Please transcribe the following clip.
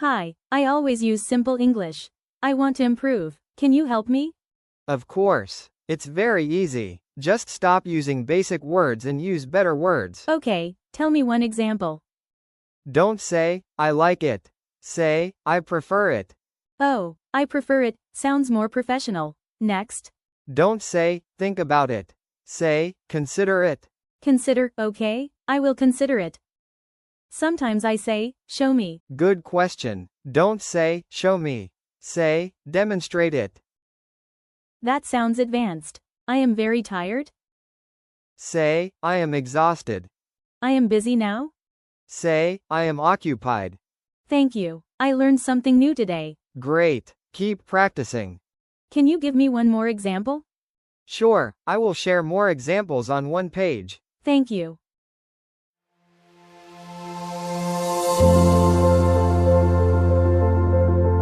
Hi, I always use simple English. I want to improve. Can you help me? Of course. It's very easy. Just stop using basic words and use better words. Okay, tell me one example. Don't say, I like it. Say, I prefer it. Oh, I prefer it, sounds more professional. Next. Don't say, think about it. Say, consider it. Consider, okay? I will consider it. Sometimes I say, show me. Good question. Don't say, show me. Say, demonstrate it. That sounds advanced. I am very tired. Say, I am exhausted. I am busy now. Say, I am occupied. Thank you. I learned something new today. Great. Keep practicing. Can you give me one more example? Sure, I will share more examples on one page. Thank you.